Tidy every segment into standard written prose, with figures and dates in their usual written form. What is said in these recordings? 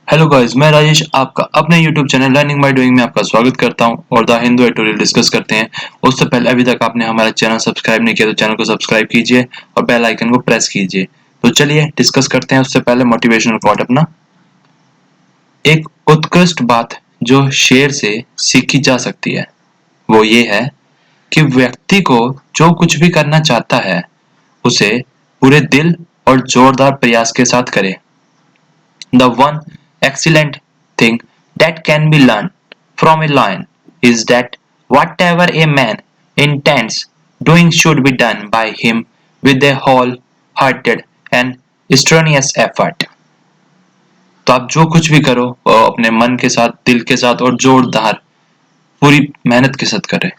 Hello guys, मैं राजेश आपका अपने YouTube channel learning by doing में आपका स्वागत करता हूं और द हिंदू एडिटोरियल डिस्कस करते हैं। उससे पहले अभी तक आपने हमारा चैनल सब्सक्राइब नहीं किया तो चैनल को सब्सक्राइब कीजिए और बेल आइकन को प्रेस कीजिए। तो चलिए डिस्कस करते हैं। उससे पहले मोटिवेशनल कोट अपना। एक उत्कृष्ट बात जो शेर से सीखी जा सकती है वो ये है कि व्यक्ति को जो कुछ भी करना चाहता है उसे पूरे दिल और जोरदार प्रयास के साथ करे। The one excellent thing that can be learned from a lion is that whatever a man intends doing should be done by him with a whole-hearted and strenuous effort. तो आप जो कुछ भी करो वो अपने मन के साथ, दिल के साथ और जोरदार पूरी मेहनत के साथ करें।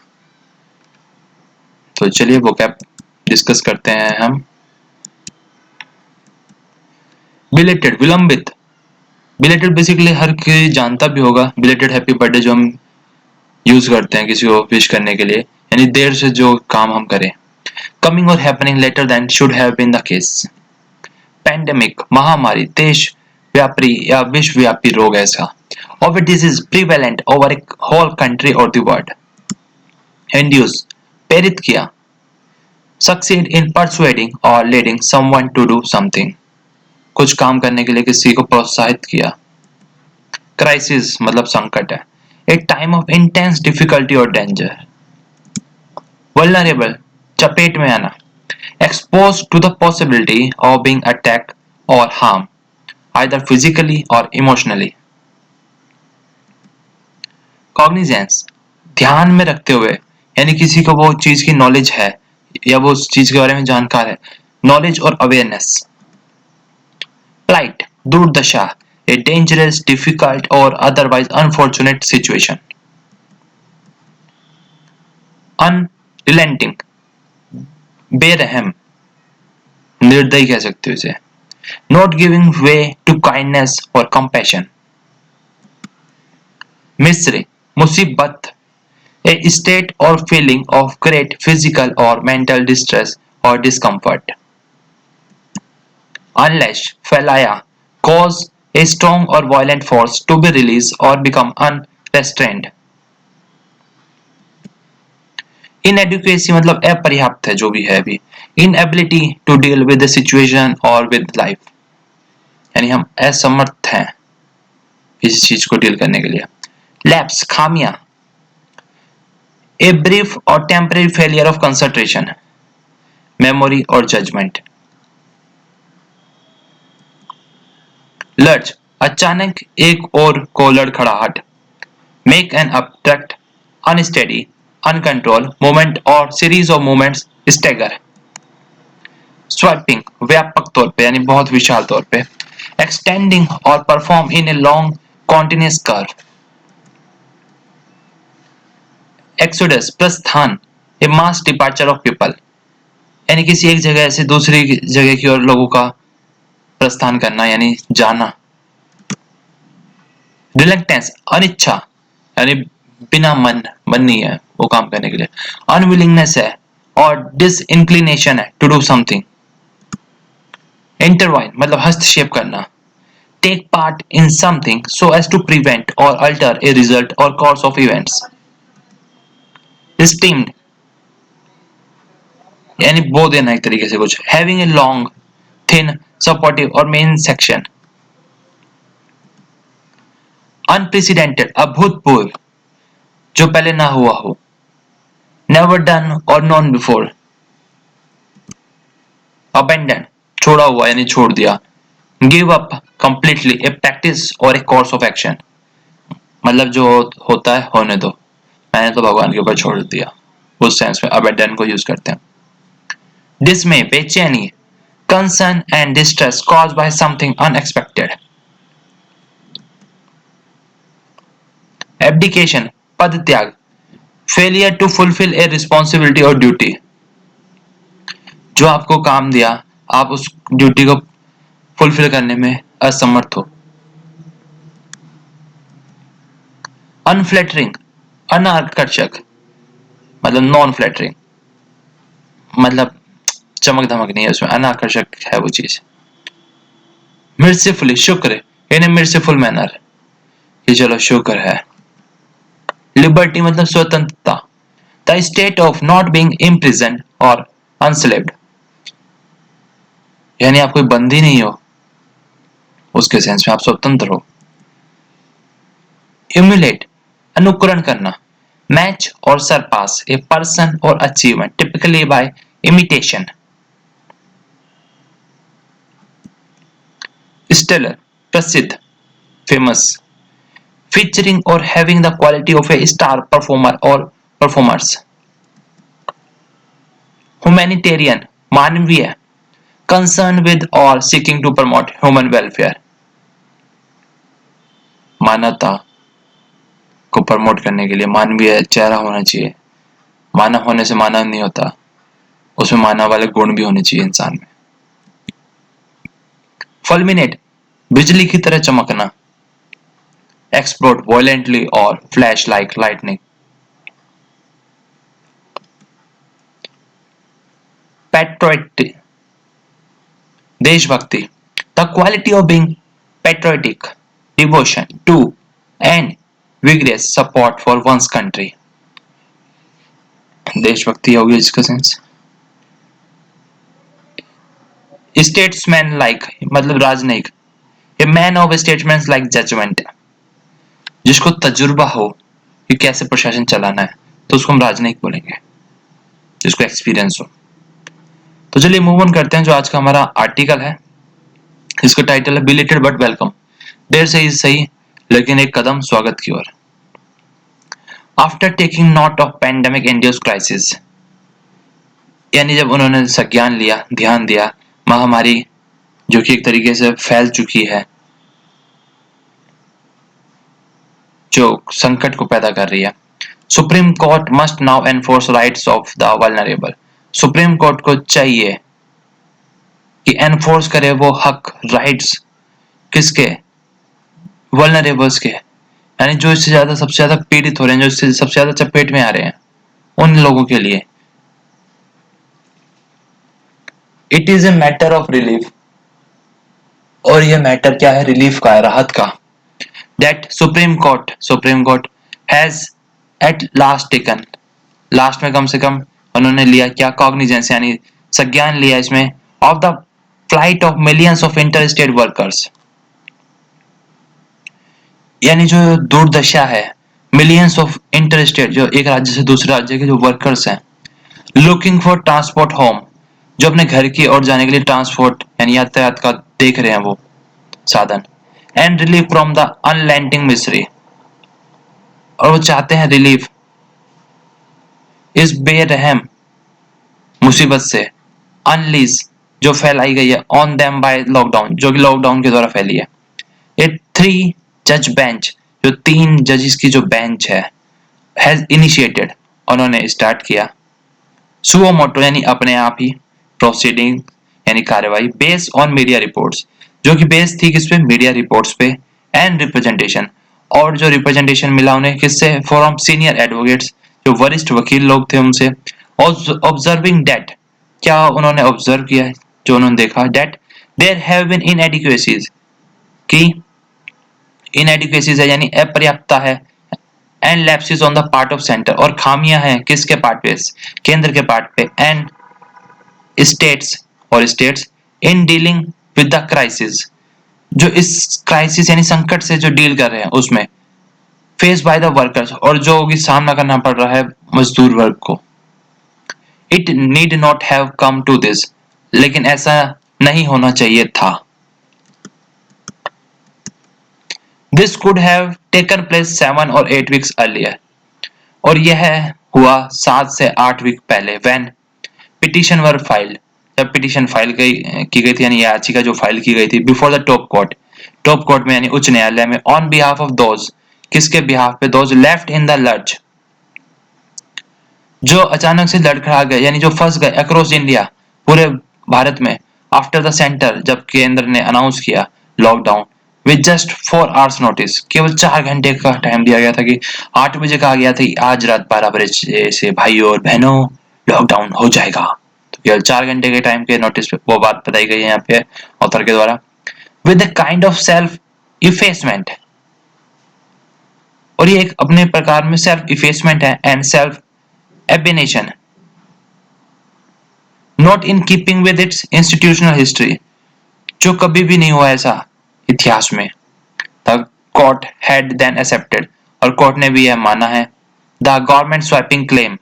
तो चलिए वोकैब डिस्कस करते हैं हम। बिलेटेड, विलंबित। बिलेटेड बेसिकली हर कोई जानता भी होगा। बिलेटेड हैप्पी बर्थडे जो हम यूज करते हैं किसी को विश करने के लिए, यानी देर से जो काम हम करें। कमिंग और happening later then should have been the case. Pandemic, महामारी, देश व्यापी या विश्वव्यापी रोग ऐसा। Of a disease prevalent over a whole country और द वर्ल्ड। इंड्यूस, प्रेरित किया। सक्सीड इन परसुएडिंग और leading someone to do something, कुछ काम करने के लिए किसी को प्रोत्साहित किया। क्राइसिस मतलब संकट है। A time of intense difficulty और डेंजर। वल्नरेबल, चपेट में आना। Expose to the possibility of being attacked और हार्म आइदर फिजिकली और इमोशनली। कॉग्निजेंस, ध्यान में रखते हुए, यानी किसी को वो चीज की नॉलेज है या वो उस चीज के बारे में जानकार है। नॉलेज और अवेयरनेस। plight, दुर्दशा, a dangerous, difficult or otherwise unfortunate situation. Unrelenting, बेरहम, निर्दयी कह सकते हो इसे। Not giving way to kindness or compassion. मिस्री, मुसीबत, a state or feeling of great physical or mental distress or discomfort. Unleash, फैलाया, cause a strong or violent force to be released or become unrestrained. Inadequacy मतलब अपर्याप्त है जो भी है अभी। Inability to deal with the situation or with life, यानी हम असमर्थ हैं इस चीज को डील करने के लिए। Lapse, खामियां, a brief or temporary failure of concentration, memory और judgment. लर्ज, अचानक एक और को लड़खड़ाहट। Make an abrupt, unsteady, uncontrol movement और series of movements stagger. Sweeping, व्यापक तौर पे यानी बहुत विशाल तौर पे। एक्सटेंडिंग और perform in a long continuous curve. Exodus, प्रस्थान, ए मास डिपार्चर ऑफ पीपल, यानी किसी एक जगह से दूसरी जगह की ओर लोगों का प्रस्थान करना यानी जाना। रिलक्टेंस, अनिच्छा, यानी बिना मन नहीं है वो काम करने के लिए। अनविलिंगनेस है और डिसइंक्लिनेशन है टू डू समथिंग। इंटरवाइन मतलब हस्तक्षेप करना। Take part in something so as to prevent और अल्टर ए रिजल्ट और कोर्स ऑफ इवेंट्स। स्टीम्ड, यानी बो देना एक तरीके से कुछ। Having a long thin supportive और मेन सेक्शन। अनप्रेसिडेंटेड, अभूतपूर्व, जो पहले ना हुआ हो। नेवर डन और नॉन बिफोर। अबेंडन, छोड़ा हुआ यानी छोड़ दिया। Give up completely, a practice और ए कोर्स ऑफ एक्शन, मतलब जो होता है होने दो, मैंने तो भगवान के ऊपर छोड़ दिया, उस सेंस में अबेंडन को यूज करते हैं। डिसमे, बेचैनी, concern and distress caused by something unexpected. Abdication, पद त्याग, failure to fulfil a responsibility और ड्यूटी, जो आपको काम दिया आप उस ड्यूटी को फुलफिल करने में असमर्थ हो। अनफ्लैटरिंग, अनाकर्षक, मतलब नॉन फ्लैटरिंग, मतलब चमक धमक नहीं है उसमें, अनाकर्षक है वो चीज। मिर्सीफुली, शुक्र, इन ए merciful मैनर, कि चलो शुक्र है। लिबर्टी मतलब स्वतंत्रता, the state of not being imprisoned और unslaved, यानी आप कोई बंदी नहीं हो, उसके सेंस में आप स्वतंत्र हो। emulate अनुकरण करना, मैच और सरपास ए पर्सन और achievement typically by imitation. Stellar प्रसिद्ध, famous, featuring or having the quality of a star performer or performers। humanitarian मानवीय, concerned with or seeking to promote human welfare, मानवता को promote करने के लिए मानवीय चेहरा होना चाहिए। मानव होने से मानव नहीं होता, उसमें मानव वाले गुण भी होने चाहिए इंसान में। fulminate बिजली की तरह चमकना, explode violently or flash like lightning। patriotic देशभक्ति, the quality of being patriotic, devotion to and vigorous support for one's country। देशभक्ति होगी इसका सेंस। statesman like मतलब राजनयिक, a man of statesman like judgment, जिसको तजुर्बा हो कि कैसे प्रशासन चलाना है तो उसको हम राजनयिक बोलेंगे, जिसको एक्सपीरियंस हो। तो चलिए मूव ऑन करते हैं जो आज का हमारा आर्टिकल है। इसका टाइटल है बिलेटेड बट वेलकम, देर से ही सही लेकिन एक कदम स्वागत की ओर। After taking note of pandemic induced crisis, यानी जब उन्होंने संज्ञान लिया, ध्यान दिया महामारी जो कि एक तरीके से फैल चुकी है, जो संकट को पैदा कर रही है। Supreme court must now enforce rights of the vulnerable, supreme court को चाहिए कि एनफोर्स करे वो हक, राइट्स किसके, वल्नरेबल्स के, यानी जो इससे ज्यादा सबसे ज्यादा पीड़ित हो रहे हैं, जो इससे सबसे ज्यादा चपेट में आ रहे हैं, उन लोगों के लिए। It is a matter of relief, और यह मैटर क्या है, रिलीफ का है, राहत का। That supreme court has at last taken, last में कम से कम उन्होंने लिया क्या, कॉग्निजेंस यानी संज्ञान लिया इसमें, of the flight of millions of inter state workers, यानी जो दुर्दशा है मिलियंस ऑफ इंटर स्टेट, जो एक राज्य से दूसरे राज्य के जो वर्कर्स हैं, लुकिंग फॉर ट्रांसपोर्ट होम, जो अपने घर की ओर जाने के लिए ट्रांसपोर्ट यानी यातायात का देख रहे हैं वो साधन, एंड रिलीफ फ्रॉम द अनलैंडिंग मिसरी, और वो चाहते हैं रिलीफ इस बेरहम मुसीबत से, अनलीज जो फैलाई गई है, ऑन देम बाय लॉकडाउन, जो कि लॉकडाउन के द्वारा फैली है। ये 3 जज बेंच, जो 3 जजेस की जो बेंच है, हैज इनिशिएटेड, उन्होंने स्टार्ट किया, सुओ मोटो यानी अपने आप ही, प्रोसीडिंग यानी कार्यवाही, बेस ऑन मीडिया रिपोर्ट्स, जो कि बेस थी किस पे, मीडिया रिपोर्ट्स पे, एंड रिप्रेजेंटेशन, और जो रिप्रेजेंटेशन मिला उन्हें किससे, फ्रॉम सीनियर एडवोकेट्स, जो वरिष्ठ वकील लोग थे उनसे, ऑब्जर्विंग डेट, क्या उन्होंने ऑब्जर्व किया है, जो उन्होंने देखा, डेट देयर हैव बीन इनएडिक्वेसीज, की इनएडिक्वेसीज है यानी अपर्याप्तता है, and lapses on the part of centre, और खामियां हैं किसके पार्ट पे, केंद्र के पार्ट पे, and states in dealing with the crisis, जो इस क्राइसिस यानी संकट से जो डील कर रहे हैं उसमें, फेस बाय द वर्कर्स, और जो भी सामना करना पड़ रहा है मजदूर वर्ग को। It need not have come to this, लेकिन ऐसा नहीं होना चाहिए था। This could have taken place 7 और 8 वीक्स अर्लियर, और यह हुआ 7 से 8 वीक पहले, व्हेन पिटीशन वर फाइल्ड, जब पिटीशन फाइल की गई थी, यानी याचिका जो फाइल की गई थी, बिफोर द टॉप कोर्ट में यानी उच्च न्यायालय में, ऑन बिहाफ ऑफ दोज, किसके बिहाफ पे, those left in the lurch, जो अचानक से लड़खड़ा गए यानी जो फंस गए, अक्रॉस इंडिया, पूरे भारत में, आफ्टर द सेंटर, जब केंद्र ने अनाउंस किया lockdown, with just 4 hours notice, केवल 4 घंटे का टाइम दिया गया था, कि 8 बजे कहा गया था कि आज रात 12 बजे से भाइयों और बहनों लॉकडाउन हो जाएगा, तो केवल 4 घंटे के टाइम के नोटिस पे वो बात बताई गई है यहाँ पे ऑथर के द्वारा। With the kind of self effacement, और ये एक अपने प्रकार में सेल्फ इफेसमेंट है and self abnegation, not in keeping with its institutional history, जो कभी भी नहीं हुआ ऐसा इतिहास में। The court had then accepted, और कोर्ट ने भी यह माना है, द गवर्नमेंट स्वैपिंग क्लेम,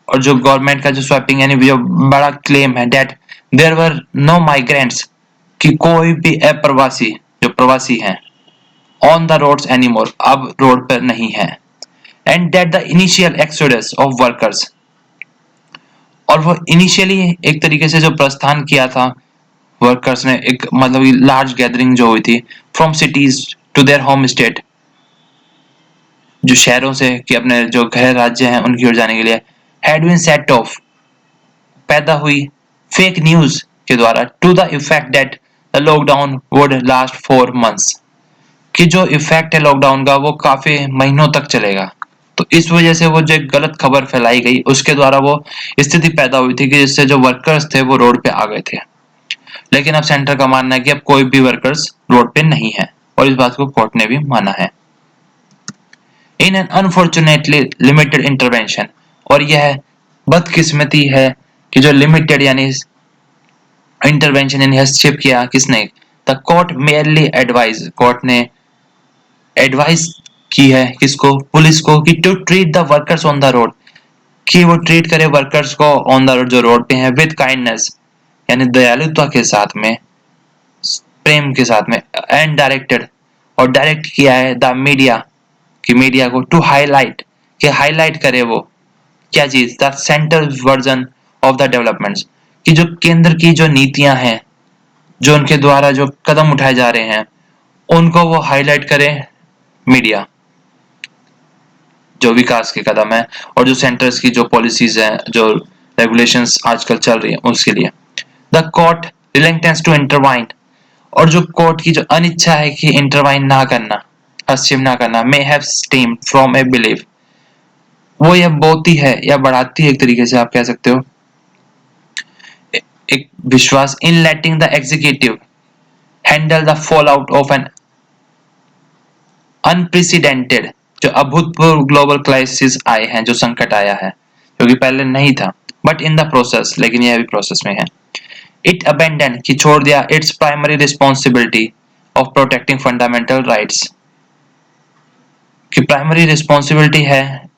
और जो गवर्नमेंट का जो स्वैपिंग यानी जो बड़ा क्लेम है, that there were no migrants, कि कोई भी अप्रवासी जो प्रवासी हैं ऑन द रोड्स एनीमोर, अब रोड पर नहीं है, and that the initial exodus of workers, और वो इनिशियली एक तरीके से जो प्रस्थान किया था वर्कर्स ने, एक मतलब लार्ज गैदरिंग जो हुई थी from cities to their home state, जो शहरों से कि अपने जो गृह राज्य हैं उनकी ओर जाने के लिए, हैड बीन सेट ऑफ, पैदा हुई फेक न्यूज के द्वारा, to the effect that the lockdown would last 4 months, कि जो इफेक्ट है लॉकडाउन का वो काफी महीनों तक चलेगा। तो इस वजह से वो जो एक गलत खबर फैलाई गई उसके द्वारा वो स्थिति पैदा हुई थी कि जिससे जो वर्कर्स थे वो रोड पे आ गए थे। लेकिन अब सेंटर का मानना है कि अब कोई भी वर्कर्स रोड पे नहीं है, और इस बात को कोर्ट ने भी माना है। In N unfortunately limited intervention, और यह बदकिस्मती है कि जो लिमिटेड यानी इंटरवेंशन यानी हस्तक्षेप किया किसने, the court merely advise, court ने एडवाइस की है किसको, पुलिस को, कि to treat the workers on the road, कि वो ट्रीट करे वर्कर्स को ऑन द रोड जो रोड पे हैं विद काइंडनेस, यानी दयालुता के साथ में, प्रेम के साथ में, एंड डायरेक्टेड, और डायरेक्ट किया है द मीडिया, कि मीडिया को टू हाईलाइट, कि हाईलाइट करे वो क्या चीज, the central version of the developments, कि जो केंद्र की जो नीतियां हैं, जो उनके द्वारा जो कदम उठाए जा रहे हैं उनको वो हाईलाइट करे मीडिया, जो विकास के कदम है और जो सेंटर्स की जो पॉलिसीज हैं, जो रेगुलेशंस आजकल चल रही है उसके लिए। The court reluctance to intervene, और जो कोर्ट की जो अनिच्छा है कि इंटरवाइन ना करना, हस्तक्षेप ना करना, may have stem from a belief, वो यह बोती है या बढ़ाती है एक तरीके से आप कह सकते हो एक विश्वास, in letting the executive handle the fallout of an unprecedented, जो अभूतपूर्व ग्लोबल क्राइसिस आए हैं, जो संकट आया है जो कि पहले नहीं था, बट इन द प्रोसेस, लेकिन यह भी प्रोसेस में है। इट अबेंडन, कि छोड़ दिया, its primary responsibility of protecting fundamental rights, कि प्राइमरी रिस्पॉन्सिबिलिटी है,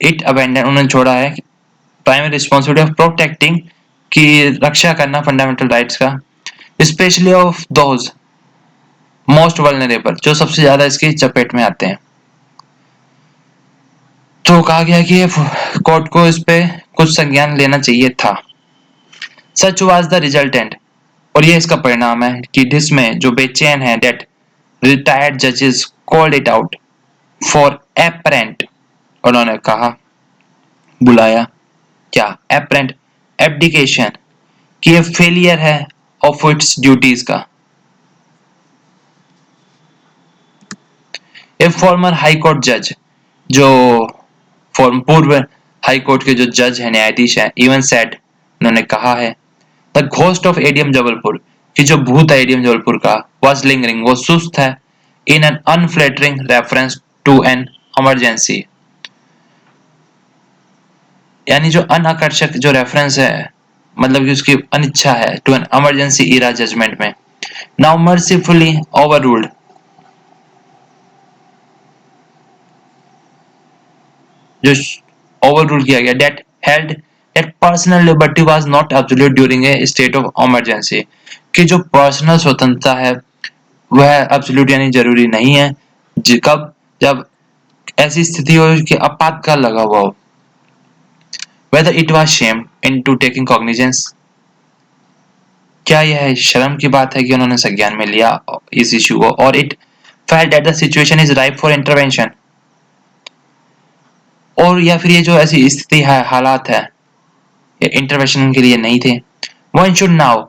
इट अबेंडन उन्होंने छोड़ा है प्राइमरी रिस्पॉन्सिबिलिटी ऑफ प्रोटेक्टिंग, की रक्षा करना फंडामेंटल राइट्स का, specially of those most vulnerable, जो सबसे ज्यादा इसकी चपेट में आते हैं। तो कहा गया कि कोर्ट को इस पे कुछ संज्ञान लेना चाहिए था। सच वाज द रिजल्टेंट, और ये इसका परिणाम है कि जिसमें जो बेचैन है, डेट रिटायर्ड जजेस called it out for apparent, उन्होंने कहा, बुलाया क्या, एपरेंट एब्डिकेशन, कि ये फेलियर है ऑफ इट्स ड्यूटीज का। ए फॉर्मर हाई कोर्ट जज, जो पूर्व हाई कोर्ट के जो जज है, न्यायाधीश है, इवन सेड, उन्होंने कहा है, the ghost of ADM Jabalpur, कि जो भूत है एडीएम जबलपुर का, वाज लिंगरिंग, वो सुस्त है, in an unflattering reference to an emergency, यानी जो अनाकर्षक जो रेफरेंस है, मतलब कि उसकी अनिच्छा है, to an emergency era judgment में, नाउ मर्सीफुली ओवररूल्ड, जो ओवररूल किया गया, that held that personal liberty was not absolute during a state of emergency, कि जो पर्सनल स्वतंत्रता है वह एब्सोल्यूट यानी जरूरी नहीं है, कब, जब ऐसी स्थिति हो कि आपातकाल लगा हुआ हो। Whether it was shame into taking cognizance, क्या यह शर्म की बात है कि उन्होंने संज्ञान में लिया इस इश्यू को, और it felt that the situation is ripe for intervention, और या फिर ये जो ऐसी स्थिति है, हालात है, ये इंटरवेंशन के लिए नहीं थे। वन शुड नाउ,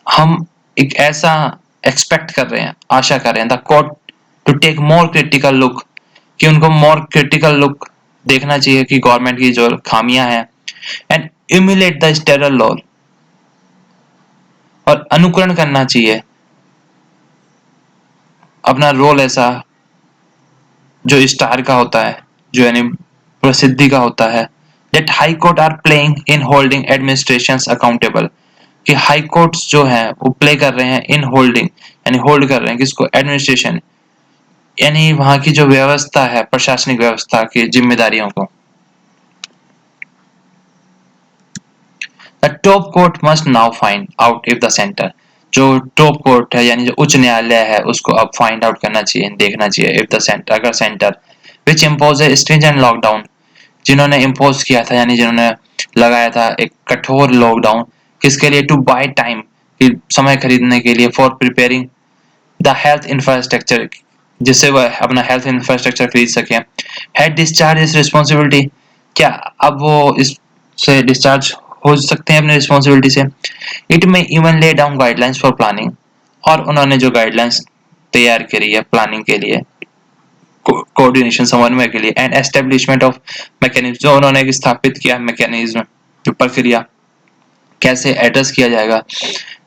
हम एक ऐसा एक्सपेक्ट कर रहे हैं, आशा कर रहे हैं, the court to take more critical look, कि उनको मोर क्रिटिकल लुक देखना चाहिए कि गवर्नमेंट की जो खामियां हैं, and emulate the sterile law, और अनुकरण करना चाहिए अपना रोल ऐसा जो स्टार का होता है, जो यानी प्रसिद्धि का होता है, that high court are playing in holding administrations accountable, कि हाई कोर्ट्स जो है वो प्ले कर रहे हैं इन होल्डिंग, यानी होल्ड कर रहे हैं किसको, एडमिनिस्ट्रेशन, यानी वहां की जो व्यवस्था है, प्रशासनिक व्यवस्था की जिम्मेदारियों को। The top court must now find out if the centre, जो टॉप कोर्ट है यानी जो उच्च न्यायालय है उसको अब फाइंड आउट करना चाहिए, देखना चाहिए इफ द सेंटर, अगर centre which impose A stringent lockdown, जिन्होंने इम्पोज किया था यानी जिन्होंने लगाया था एक कठोर लॉकडाउन, किसके लिए, टू बाय टाइम, समय खरीदने के लिए, for preparing the health infrastructure, जिससे वह अपना हेल्थ इंफ्रास्ट्रक्चर खरीद सके, हैड डिस्चार्ज इस रिस्पॉन्सिबिलिटी, क्या अब वो इससे डिस्चार्ज हो सकते हैं अपनी रिस्पॉन्सिबिलिटी से। इट में even lay down guidelines for planning, और उन्होंने जो गाइडलाइंस तैयार करी है प्लानिंग के लिए, कोऑर्डिनेशन समन्वय के लिए, एंड एस्टेब्लिशमेंट ऑफ मैकेनिज्म, जो उन्होंने एक स्थापित किया मैकेनिज्म, जो प्रक्रिया कैसे एड्रेस किया जाएगा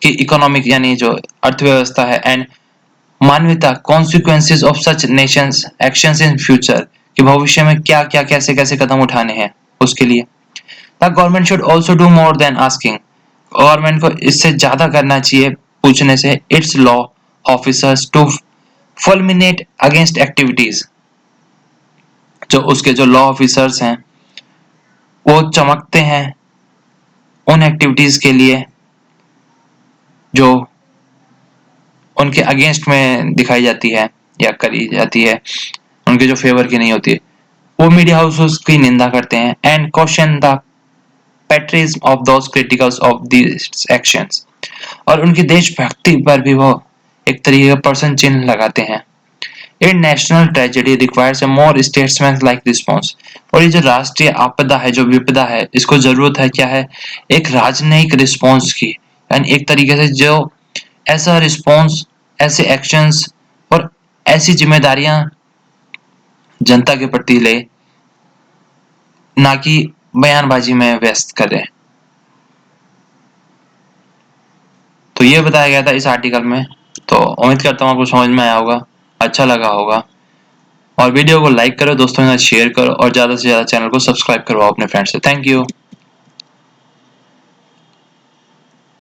कि इकोनॉमिक यानी जो अर्थव्यवस्था है, एंड मानवता consequences of such Nations actions in future, कि भविष्य में क्या क्या कैसे कैसे कदम उठाने हैं उसके लिए। The government should also do more than asking, government को इससे ज्यादा करना चाहिए पूछने से, its law officers to fulminate against activities, जो उसके जो लॉ ऑफिसर्स हैं वो चमकते हैं उन एक्टिविटीज के लिए जो उनके अगेंस्ट में दिखाई जाती है या करी जाती है, उनके जो फेवर की नहीं होती है, वो मीडिया हाउसेस की निंदा करते हैं, and question the patriotism of those criticals of these actions, और उनकी देशभक्ति पर भी वो एक तरीके का प्रश्न चिन्ह लगाते हैं। In national tragedy requires a more statesman like response, और ये जो राष्ट्रीय आपदा है, जो विपदा है, इसको जरूरत है क्या है, एक राजनयिक रिस्पॉन्स की, यानी एक तरीके से जो ऐसा रिस्पॉन्स, ऐसे एक्शंस और ऐसी जिम्मेदारियां जनता के प्रति ले, ना कि बयानबाजी में व्यस्त करे। तो ये बताया गया था इस आर्टिकल में, तो उम्मीद करता हूँ आपको समझ में आया होगा, अच्छा लगा होगा, और वीडियो को लाइक करो, दोस्तों के साथ शेयर करो, और ज्यादा से ज्यादा चैनल को सब्सक्राइब करवाओ अपने फ्रेंड्स से। Thank you.